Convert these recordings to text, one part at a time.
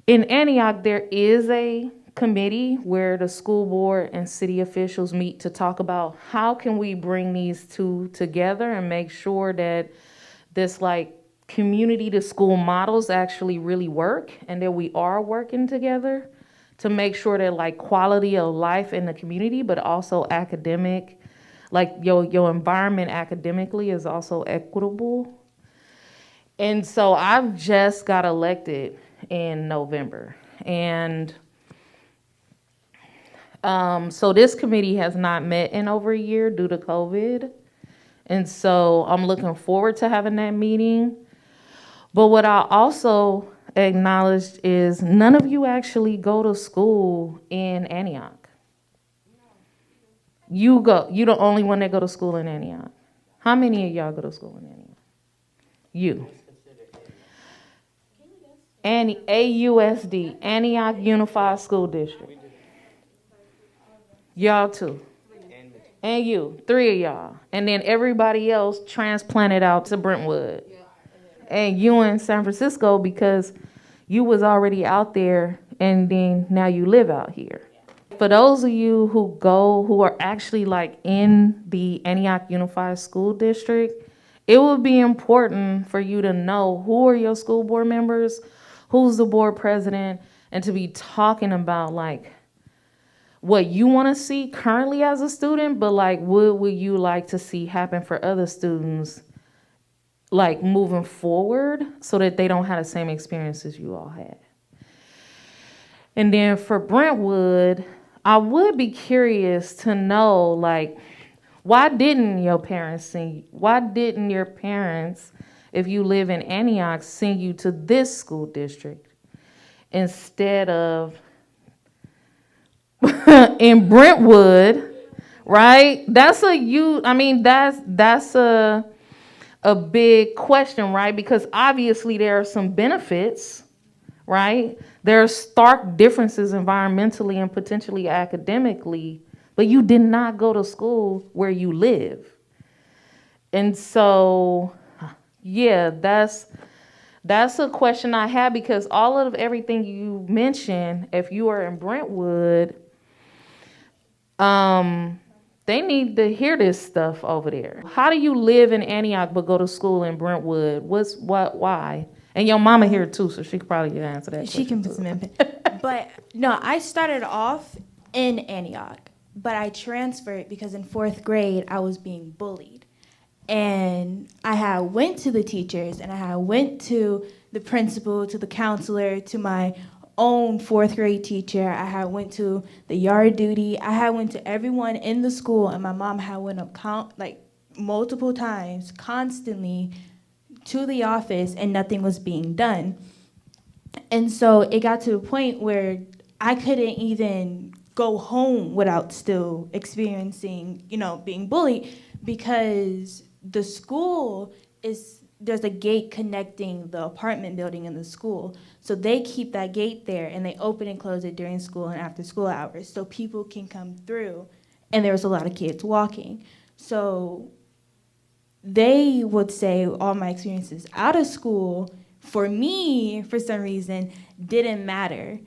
In Antioch, there is a committee where the school board and city officials meet to talk about how can we bring these two together and make sure that this like community to school models actually really work and that we are working together to make sure that like quality of life in the community, but also academic, like your environment academically is also equitable. And so I've just got elected in November. And so this committee has not met in over a year due to COVID. And so I'm looking forward to having that meeting. But what I also acknowledged is none of you actually go to school in Antioch. You the only one that go to school in Antioch. How many of y'all go to school in Antioch? You. And AUSD, Antioch Unified School District. Y'all too. And you, 3 of y'all. And then everybody else transplanted out to Brentwood. And you in San Francisco because you was already out there and then now you live out here. For those of you who are actually like in the Antioch Unified School District, it would be important for you to know who are your school board members, who's the board president, and to be talking about like what you want to see currently as a student, but like what would you like to see happen for other students like moving forward so that they don't have the same experiences you all had. And then for Brentwood, I would be curious to know, like, why didn't your parents, if you live in Antioch, send you to this school district instead of in Brentwood, right? That's a big question, right? Because obviously there are some benefits, right? There are stark differences environmentally and potentially academically, but you did not go to school where you live. And so, yeah, that's a question I have because all of everything you mentioned, if you are in Brentwood, they need to hear this stuff over there. How do you live in Antioch but go to school in Brentwood? Why? And your mama here too, so she could probably answer that. She can put some input. But no, I started off in Antioch, but I transferred because in 4th grade I was being bullied. And I had went to the teachers and I had went to the principal, to the counselor, to my own 4th grade teacher. I had went to the yard duty. I had went to everyone in the school, and my mom had went up multiple times, constantly, to the office, and nothing was being done. And so it got to a point where I couldn't even go home without still experiencing, being bullied because the school there's a gate connecting the apartment building and the school. So they keep that gate there and they open and close it during school and after school hours so people can come through. And there was a lot of kids walking. So they would say all my experiences out of school, for me, for some reason, didn't matter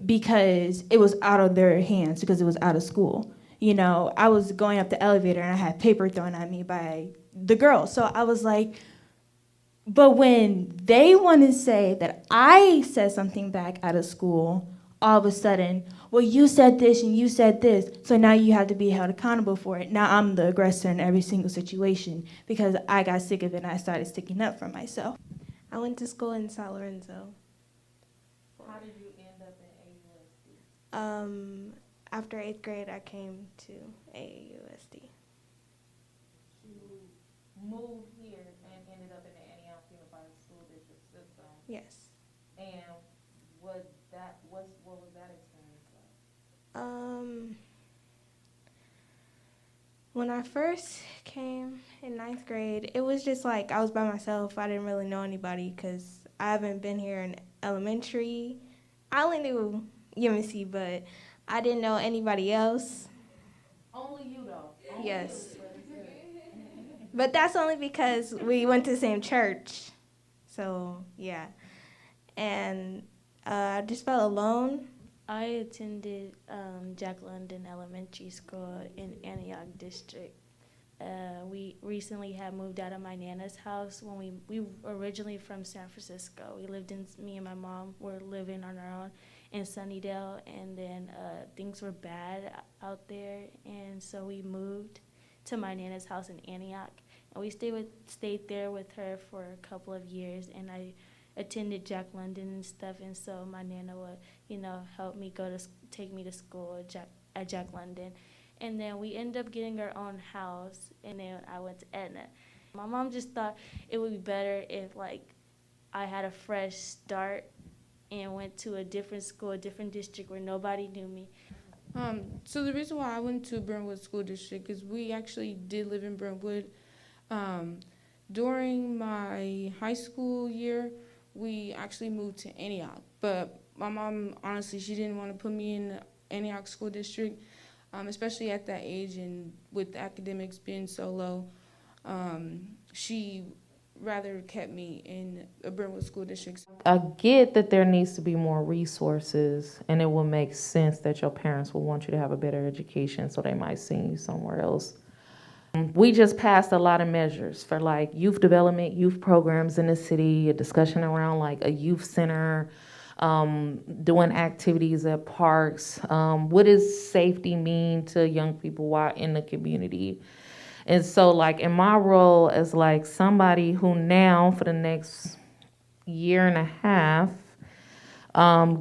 because it was out of their hands because it was out of school. I was going up the elevator and I had paper thrown at me by the girls. So I was like, but when they want to say that I said something back out of school, all of a sudden, well, you said this and you said this, so now you have to be held accountable for it. Now I'm the aggressor in every single situation because I got sick of it and I started sticking up for myself. I went to school in San Lorenzo. How did you end up in AUSD? After 8th grade, I came to AUSD. You moved here and ended up in the Antioch Unified School District system. Yes. And what was that experience like? When I first came in 9th grade, it was just like I was by myself. I didn't really know anybody because I haven't been here in elementary. I only knew YMCA, but I didn't know anybody else. Only you, though. Yes. But that's only because we went to the same church. So, yeah. And I just felt alone. I attended Jack London Elementary School in Antioch District. We recently had moved out of my Nana's house when we originally from San Francisco. Me and my mom were living on our own in Sunnydale, and then things were bad out there, and so we moved to my Nana's house in Antioch, and we stayed there with her for a couple of years, and I attended Jack London and stuff, and so my Nana would, help me take me to school at Jack London. And then we ended up getting our own house, and then I went to Etna. My mom just thought it would be better if, I had a fresh start and went to a different school, a different district where nobody knew me. So the reason why I went to Brentwood School District is we actually did live in Brentwood. During my high school year, we actually moved to Antioch. But my mom, honestly, she didn't want to put me in the Antioch School District. Especially at that age and with academics being so low, she rather kept me in a Brentwood School District. I get that there needs to be more resources, and it will make sense that your parents will want you to have a better education, so they might send you somewhere else. We just passed a lot of measures for youth development, youth programs in the city, a discussion around a youth center, doing activities at parks. What does safety mean to young people while in the community? And so in my role as somebody who now for the next year and a half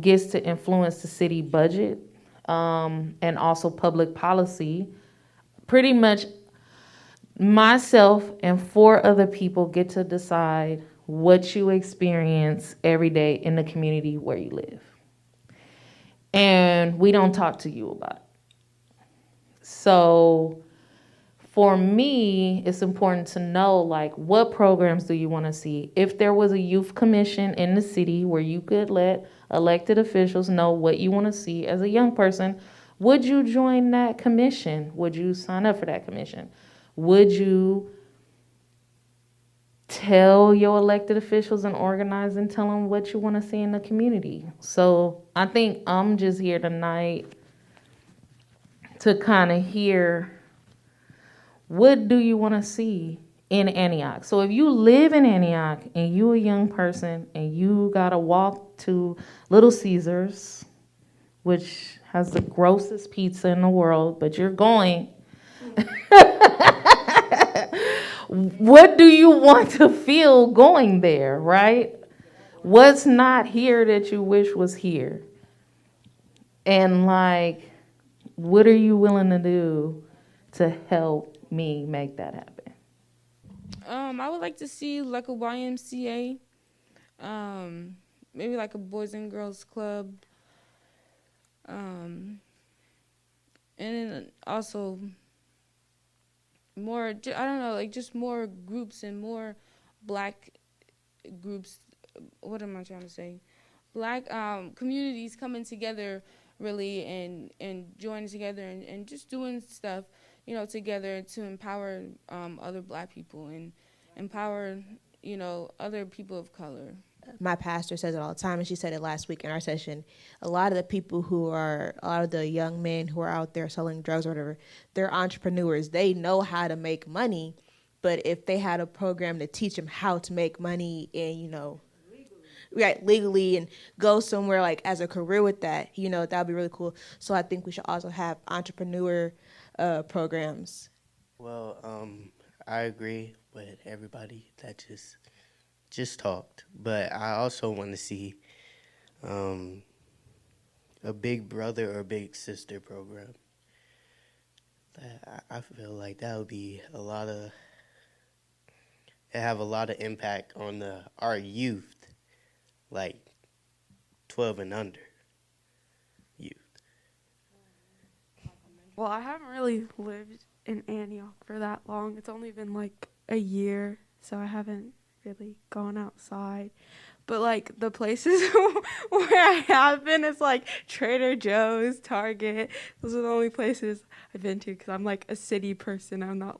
gets to influence the city budget and also public policy, pretty much myself and 4 other people get to decide what you experience every day in the community where you live. And we don't talk to you about it. So for me, it's important to know what programs do you want to see? If there was a youth commission in the city where you could let elected officials know what you want to see as a young person, would you join that commission? Would you sign up for that commission? Would you tell your elected officials and organize and tell them what you want to see in the community? So I think I'm just here tonight to kind of hear, what do you want to see in Antioch? So if you live in Antioch and you a young person and you got to walk to Little Caesars, which has the grossest pizza in the world, but you're going, what do you want to feel going there, right? What's not here that you wish was here? And what are you willing to do to help me make that happen? I would like to see a YMCA, maybe a Boys and Girls Club, and then also more, I don't know, just more groups and more black groups. What am I trying to say? Black communities coming together really and joining together and just doing stuff, together to empower other black people and empower, other people of color. My pastor says it all the time, and she said it last week in our session. A lot of the young men who are out there selling drugs or whatever, they're entrepreneurs. They know how to make money, but if they had a program to teach them how to make money and, legally and go somewhere as a career with that, that would be really cool. So I think we should also have entrepreneur programs. Well, I agree with everybody that just talked, but I also want to see a big brother or big sister program. I feel like that would be have a lot of impact on our youth, 12 and under youth. Well, I haven't really lived in Antioch for that long. It's only been a year, so I haven't really gone outside. But the places where I have been is Trader Joe's, Target. Those are the only places I've been to because I'm a city person. I'm not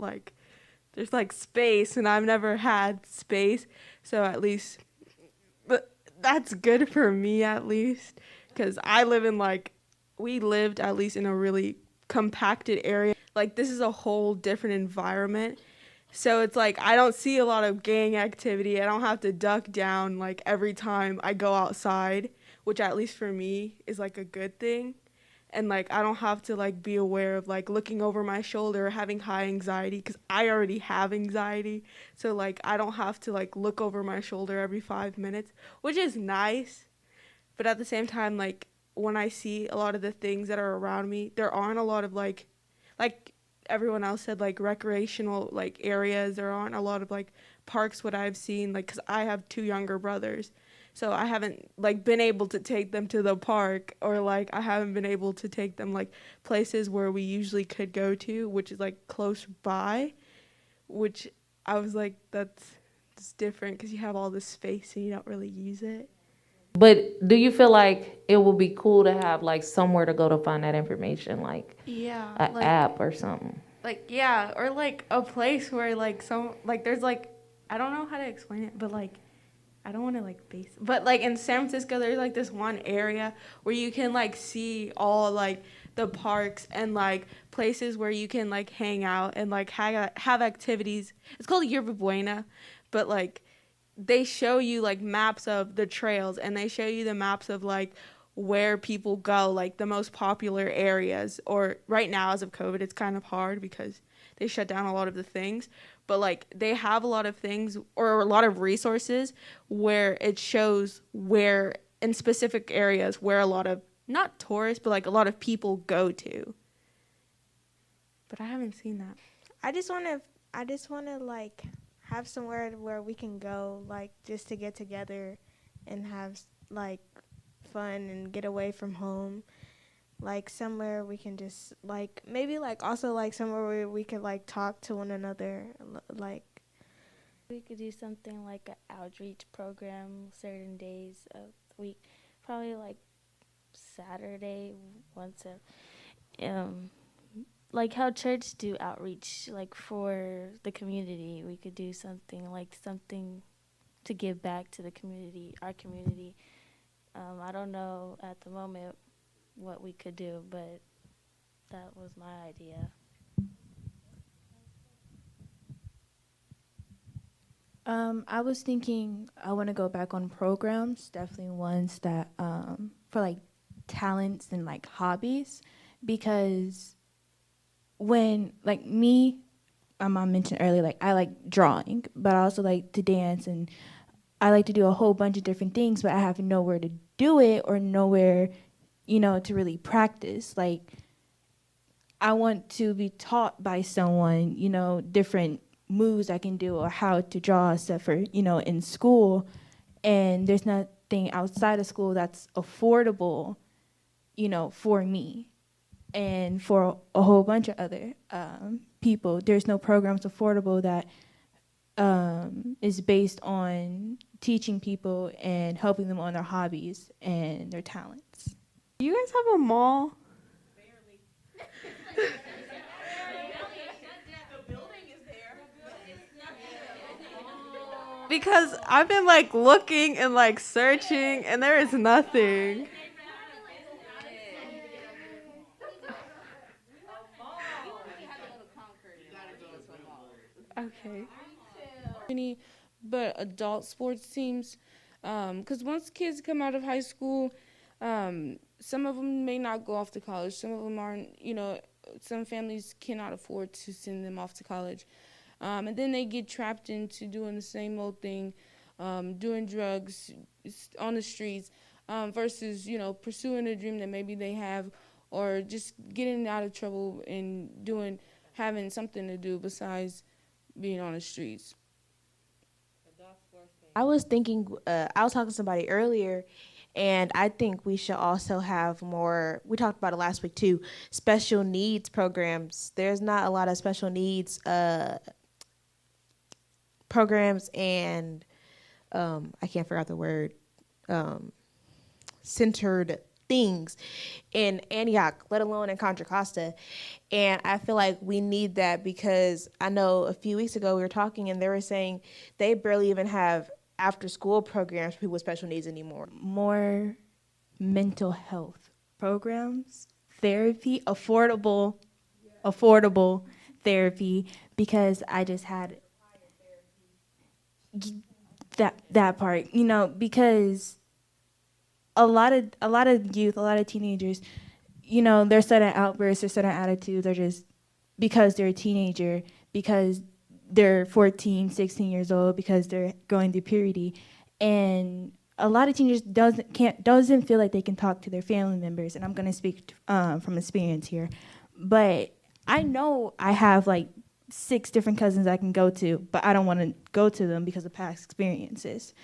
there's space, and I've never had space. So at least, but that's good for me at least, because we lived at least in a really compacted area. Like, this is a whole different environment. So it's like I don't see a lot of gang activity. I don't have to duck down like every time I go outside, which at least for me is like a good thing. And like I don't have to like be aware of like looking over my shoulder or having high anxiety, because I already have anxiety. So like I don't have to like look over my shoulder every 5 minutes, which is nice. But at the same time, like when I see a lot of the things that are around me, there aren't a lot of like everyone else said, like recreational like areas. There aren't a lot of like parks, what I've seen, like, because I have 2 younger brothers, so I haven't like been able to take them to the park, or like I haven't been able to take them like places where we usually could go to, which is like close by, which I was like, that's different because you have all this space and you don't really use it. But do you feel like it would be cool to have like somewhere to go to find that information, like Yeah, an app or something? Like, yeah, or like a place where like there's like, I don't know how to explain it, but like I don't want to like base, but like in San Francisco there's like this one area where you can like see all like the parks and like places where you can like hang out and like have activities. It's called Yerba Buena, but like they show you like maps of the trails, and they show you the maps of like where people go, like the most popular areas. Or right now, as of COVID, it's kind of hard because they shut down a lot of the things, but like they have a lot of things or a lot of resources where it shows where in specific areas where a lot of, not tourists, but like a lot of people go to. But I haven't seen that. I just want to like have somewhere where we can go, like just to get together and have like fun and get away from home. Like somewhere we can just like maybe like also like somewhere where we could like talk to one another. Like we could do something like an outreach program certain days of the week, probably like Saturday once a like how church do outreach like for the community. We could do something to give back to the community, our community. I don't know at the moment what we could do, but that was my idea. I was thinking I want to go back on programs, definitely ones that for like talents and like hobbies, because when like me, my mom mentioned earlier, like I like drawing, but I also like to dance, and I like to do a whole bunch of different things, but I have nowhere to do it or nowhere, to really practice. Like I want to be taught by someone, different moves I can do or how to draw stuff for, in school. And there's nothing outside of school that's affordable, for me and for a whole bunch of other people. There's no programs affordable that is based on teaching people and helping them on their hobbies and their talents. Do you guys have a mall? Barely. The building is there. Because I've been like looking and like searching, and there is nothing. Okay. But adult sports teams, because once kids come out of high school, some of them may not go off to college. Some of them aren't, some families cannot afford to send them off to college. And then they get trapped into doing the same old thing, doing drugs on the streets, versus, pursuing a dream that maybe they have, or just getting out of trouble and having something to do besides being on the streets. I was thinking, I was talking to somebody earlier, and I think we should also have more, we talked about it last week too, special needs programs. There's not a lot of special needs programs and, I can't figure out the word, centered things in Antioch, let alone in Contra Costa. And I feel like we need that, because I know a few weeks ago we were talking and they were saying they barely even have after-school programs for people with special needs anymore. More mental health programs, therapy, affordable therapy, because I just had that part, you know, because a lot of youth, a lot of teenagers, you know, their sudden outbursts, their sudden attitudes are just because they're a teenager, because they're 14, 16 years old, because they're going through puberty. And a lot of teenagers doesn't feel like they can talk to their family members. And I'm going to speak from experience here. But I know I have like 6 different cousins I can go to, but I don't want to go to them because of past experiences.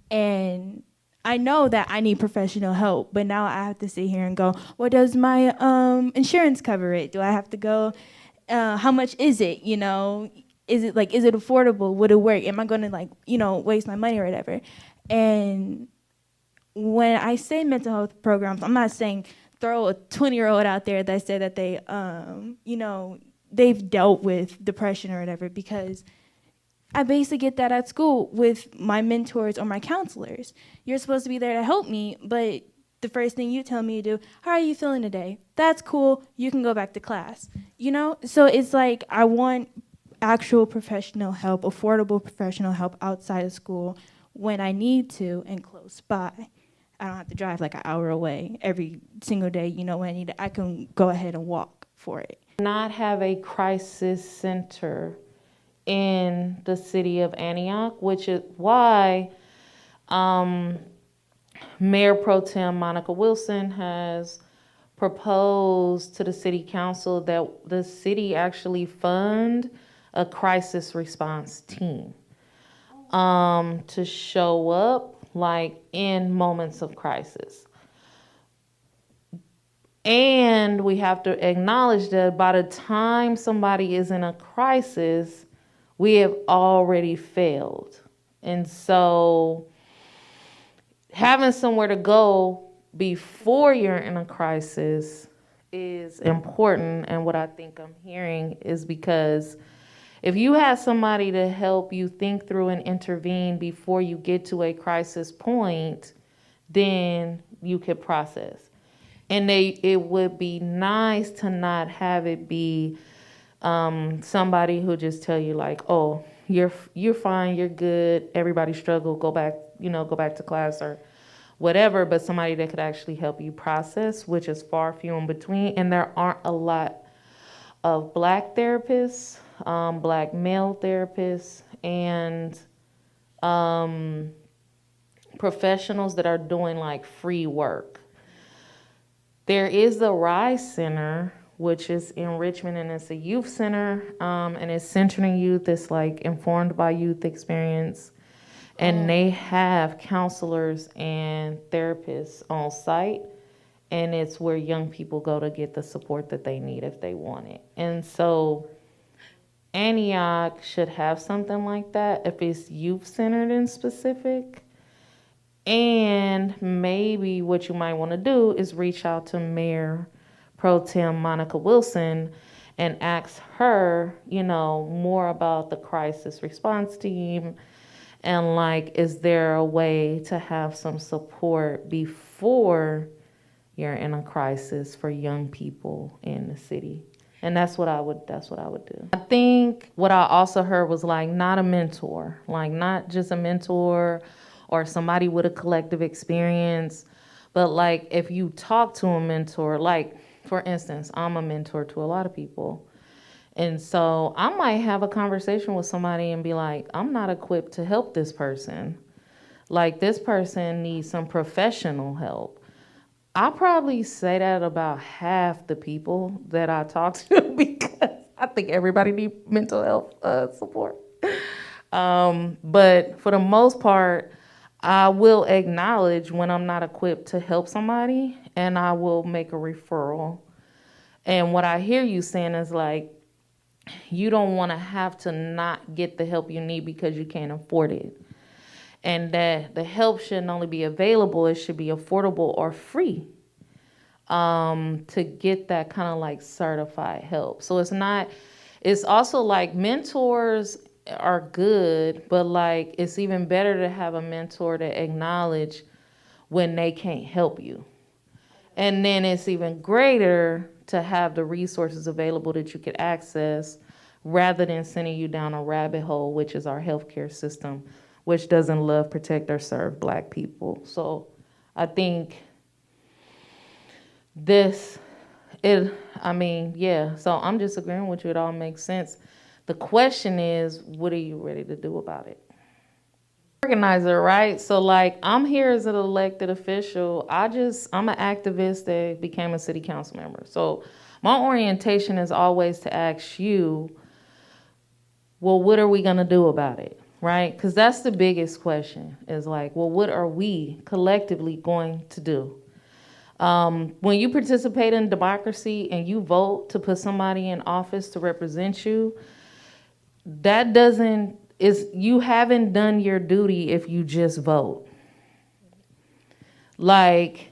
And I know that I need professional help, but now I have to sit here and go, well, does my insurance cover it? Do I have to go? How much is it? You know, is it affordable? Would it work? Am I going to, like, you know, waste my money or whatever? And when I say mental health programs, I'm not saying throw a 20-year-old out there that said that they, you know, they've dealt with depression or whatever, because I basically get that at school with my mentors or my counselors. You're supposed to be there to help me, but the first thing you tell me to do, how are you feeling today? That's cool. You can go back to class. You know? So it's like I want actual professional help, affordable professional help outside of school when I need to and close by. I don't have to drive like an hour away every single day. You know, when I need it, I can go ahead and walk for it. Not have a crisis center in the city of Antioch, which is why Mayor Pro Tem Monica Wilson has proposed to the city council that the city actually fund a crisis response team to show up like in moments of crisis. And we have to acknowledge that by the time somebody is in a crisis, we have already failed. And so having somewhere to go before you're in a crisis is important. And what I think I'm hearing is because if you have somebody to help you think through and intervene before you get to a crisis point, then you could process. And it would be nice to not have it be somebody who just tell you like, oh, you're fine, you're good, everybody struggle, go back to class or whatever, but somebody that could actually help you process, which is far few in between. And there aren't a lot of Black therapists, Black male therapists, and professionals that are doing like free work. There is the RISE Center, which is in Richmond, and it's a youth center, and it's centering youth. It's like informed by youth experience. And they have counselors and therapists on site, and it's where young people go to get the support that they need if they want it. And so Antioch should have something like that if it's youth-centered and specific. And maybe what you might want to do is reach out to Mayor Pro Tem Monica Wilson and ask her, you know, more about the crisis response team. And like, is there a way to have some support before you're in a crisis for young people in the city? And that's what I would do. I think what I also heard was like not a mentor, like not just a mentor or somebody with a collective experience, but like if you talk to a mentor, like for instance, I'm a mentor to a lot of people. And so I might have a conversation with somebody and be like, I'm not equipped to help this person. Like this person needs some professional help. I probably say that about half the people that I talk to because I think everybody needs mental health support. But for the most part, I will acknowledge when I'm not equipped to help somebody, and I will make a referral. And what I hear you saying is like, you don't want to have to not get the help you need because you can't afford it. And that the help shouldn't only be available, it should be affordable or free to get that kind of like certified help. So it's also like mentors are good, but like it's even better to have a mentor to acknowledge when they can't help you. And then it's even greater to have the resources available that you could access rather than sending you down a rabbit hole, which is our healthcare system, which doesn't love, protect, or serve Black people. So I think so I'm just agreeing with you. It all makes sense. The question is, what are you ready to do about it? Organizer, right? So like I'm here as an elected official. I'm an activist that became a city council member. So my orientation is always to ask you, well, what are we gonna do about it, right? Because that's the biggest question is like, well, what are we collectively going to do? When you participate in democracy and you vote to put somebody in office to represent you, you haven't done your duty if you just vote. Like,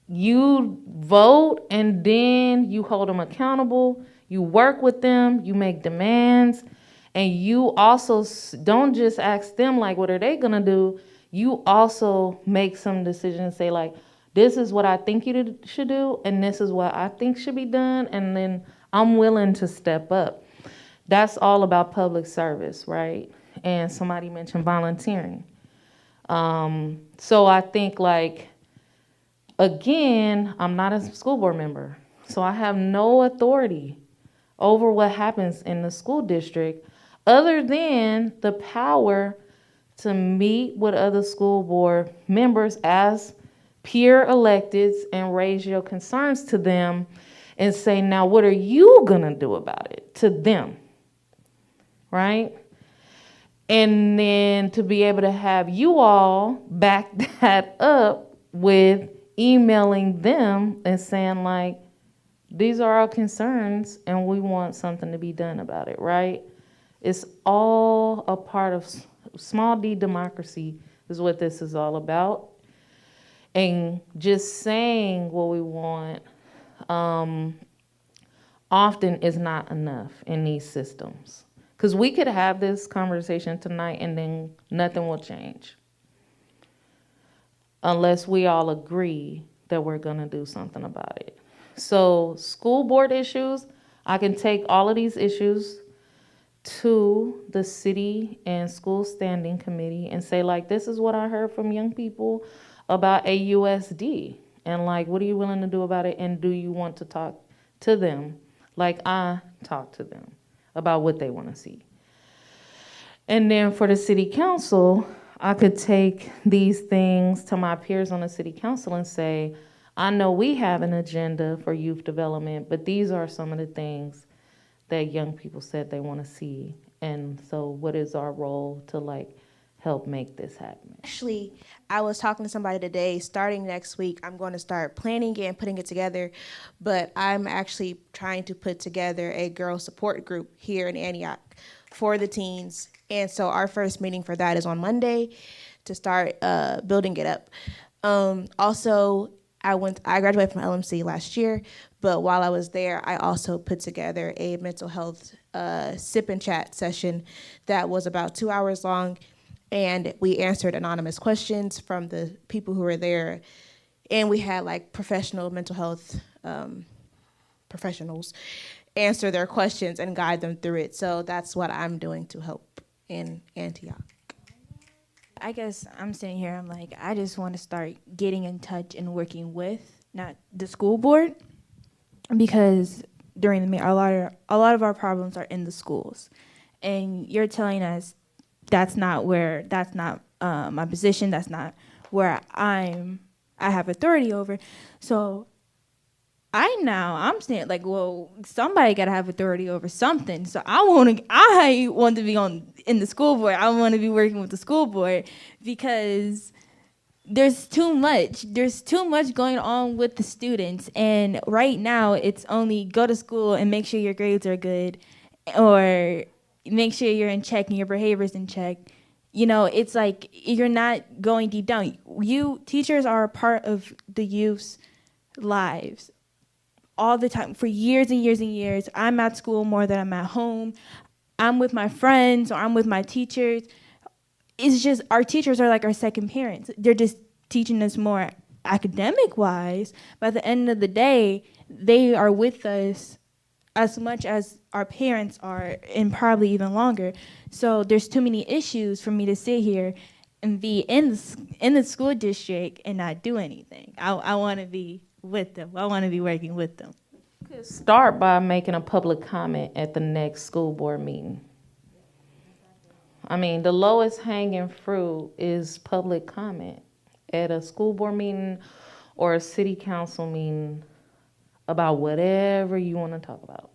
you vote and then you hold them accountable, you work with them, you make demands, and you also don't just ask them, like, what are they gonna do? You also make some decisions, say, like, this is what I think you should do, and this is what I think should be done, and then I'm willing to step up. That's all about public service, right? And somebody mentioned volunteering. So I think, like, again, I'm not a school board member, so I have no authority over what happens in the school district other than the power to meet with other school board members as peer electeds and raise your concerns to them and say, now, what are you gonna do about it to them, right? And then to be able to have you all back that up with emailing them and saying, like, these are our concerns and we want something to be done about it, right? It's all a part of small d democracy is what this is all about. And just saying what we want often is not enough in these systems. Because we could have this conversation tonight and then nothing will change unless we all agree that we're gonna do something about it. So school board issues, I can take all of these issues to the city and school standing committee and say, like, this is what I heard from young people about AUSD. And like, what are you willing to do about it? And do you want to talk to them like I talk to them about what they want to see? And then for the city council, I could take these things to my peers on the city council and say, I know we have an agenda for youth development, but these are some of the things that young people said they want to see. And so what is our role to like help make this happen? Actually, I was talking to somebody today. Starting next week, I'm going to start planning it and putting it together. But I'm actually trying to put together a girl support group here in Antioch for the teens. And so our first meeting for that is on Monday to start building it up. Also, I graduated from LMC last year, but while I was there, I also put together a mental health sip and chat session that was about 2 hours long. And we answered anonymous questions from the people who were there. And we had like professional mental health professionals answer their questions and guide them through it. So that's what I'm doing to help in Antioch. I guess I'm sitting here, I'm like, I just want to start getting in touch and working with, not the school board, because during the meeting, a lot of our problems are in the schools. And you're telling us that's not my position, that's not where I have authority over. So I'm saying, like, well, somebody got to have authority over something. So I want to be in the school board. I want to be working with the school board because there's too much. There's too much going on with the students. And right now, it's only go to school and make sure your grades are good or make sure you're in check and your behavior's in check. You know, it's like you're not going deep down. You teachers are a part of the youth's lives all the time for years and years and years. I'm at school more than I'm at home. I'm with my friends or I'm with my teachers, it's just our teachers are like our second parents. They're just teaching us more academic wise, but at the end of the day, they are with us as much as our parents are, and probably even longer. So there's too many issues for me to sit here and be in the school district and not do anything. I want to be with them. I want to be working with them. You could start by making a public comment at the next school board meeting. I mean, the lowest hanging fruit is public comment at a school board meeting or a city council meeting about whatever you want to talk about.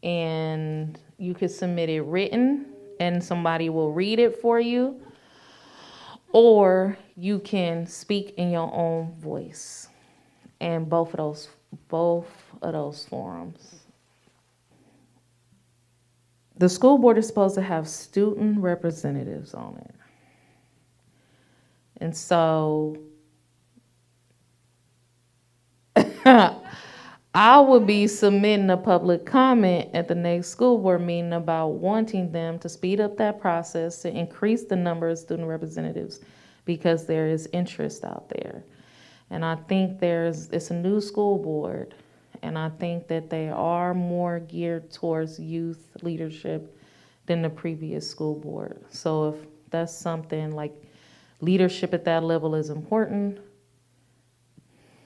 And you could submit it written and somebody will read it for you, or you can speak in your own voice. And both of those forums. The school board is supposed to have student representatives on it. And so I would be submitting a public comment at the next school board meeting about wanting them to speed up that process to increase the number of student representatives because there is interest out there. And I think it's a new school board, and I think that they are more geared towards youth leadership than the previous school board. So if that's something like leadership at that level is important,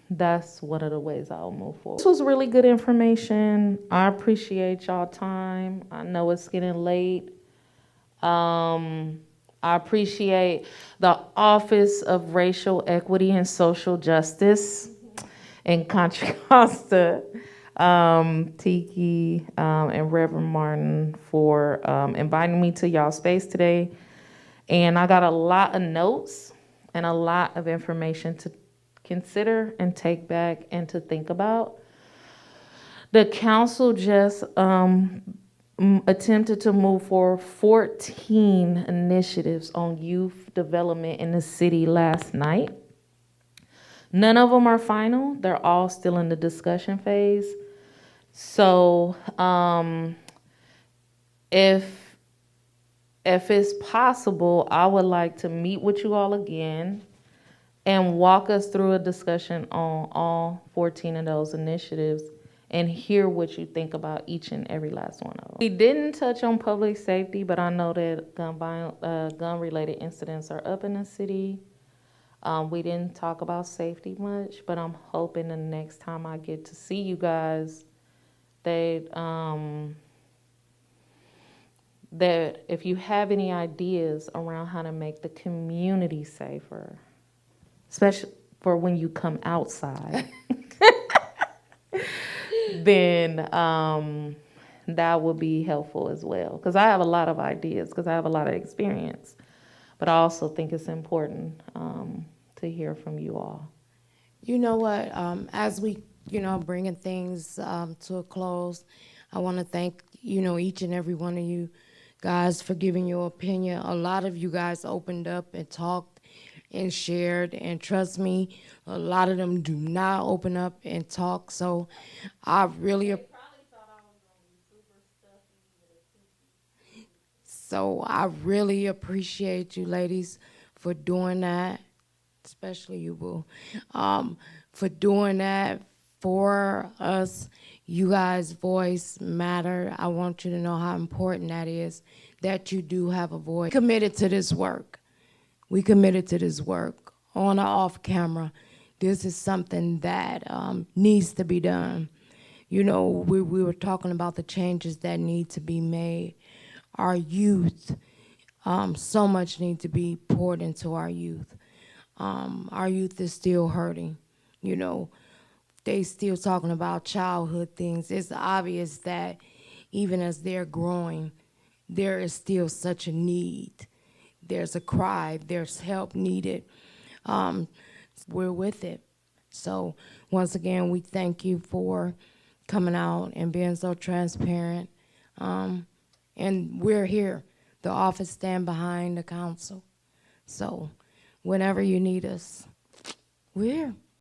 that's one of the ways I'll move forward. This was really good information. I appreciate y'all time. I know it's getting late. I appreciate the Office of Racial Equity and Social Justice in Contra Costa, Tiki, and Reverend Martin for inviting me to y'all space today. And I got a lot of notes and a lot of information to consider and take back and to think about. The council just attempted to move forward 14 initiatives on youth development in the city last night. None of them are final. They're all still in the discussion phase. So if it's possible, I would like to meet with you all again and walk us through a discussion on all 14 of those initiatives and hear what you think about each and every last one of them. We didn't touch on public safety, but I know that gun-related incidents are up in the city. We didn't talk about safety much, but I'm hoping the next time I get to see you guys that if you have any ideas around how to make the community safer, especially for when you come outside, then that would be helpful as well. Because I have a lot of ideas, because I have a lot of experience. But I also think it's important to hear from you all. You know what? As we, bringing things to a close, I want to thank, each and every one of you guys for giving your opinion. A lot of you guys opened up and talked and shared, and trust me, a lot of them do not open up and talk. So I really appreciate you ladies for doing that, especially you, Boo, for doing that for us. You guys' voice matter. I want you to know how important that is, that you do have a voice. Committed to this work. We committed to this work on or off camera. This is something that needs to be done. We were talking about the changes that need to be made. Our youth, so much need to be poured into our youth. Our youth is still hurting. They still talking about childhood things. It's obvious that even as they're growing, there is still such a need. There's a cry, there's help needed. We're with it. So once again, we thank you for coming out and being so transparent. And we're here. The office stand behind the council. So whenever you need us, we're here.